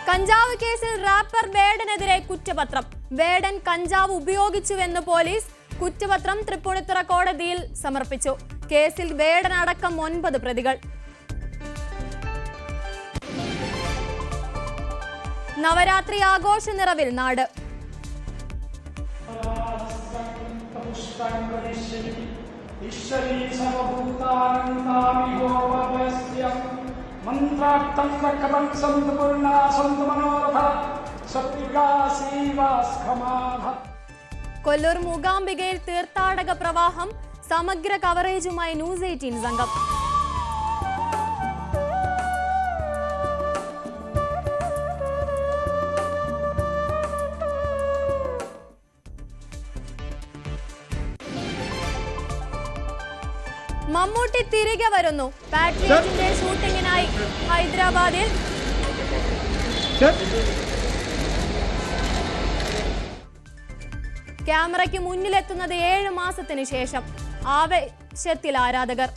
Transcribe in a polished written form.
കഞ്ചാവ് കേസിൽ റാപ്പർ വേടനെതിരെ കുറ്റപത്രം. വേടൻ കഞ്ചാവ് ഉപയോഗിച്ചുവെന്ന് പോലീസ്. കുറ്റപത്രം തൃപ്പൂണിത്തുറ കോടതിയിൽ സമർപ്പിച്ചു. കേസിൽ വേടനടക്കം 9 പ്രതികൾ. നവരാത്രി ആഘോഷ നിറവിൽ നാട്. കൊല്ലൂർ മൂകാംബികയിൽ തീർത്ഥാടക പ്രവാഹം. സമഗ്ര കവറേജുമായി ന്യൂസ് 18 സംഘം. മമ്മൂട്ടി തിരികെ വരുന്നു. പാട്രിയറ്റിന്റെ ഷൂട്ടിങ്ങിനായി ഹൈദരാബാദിൽ. ക്യാമറയ്ക്ക് മുന്നിലെത്തുന്നത് 7 മാസത്തിന് ശേഷം. ആവേശത്തിൽ ആരാധകർ.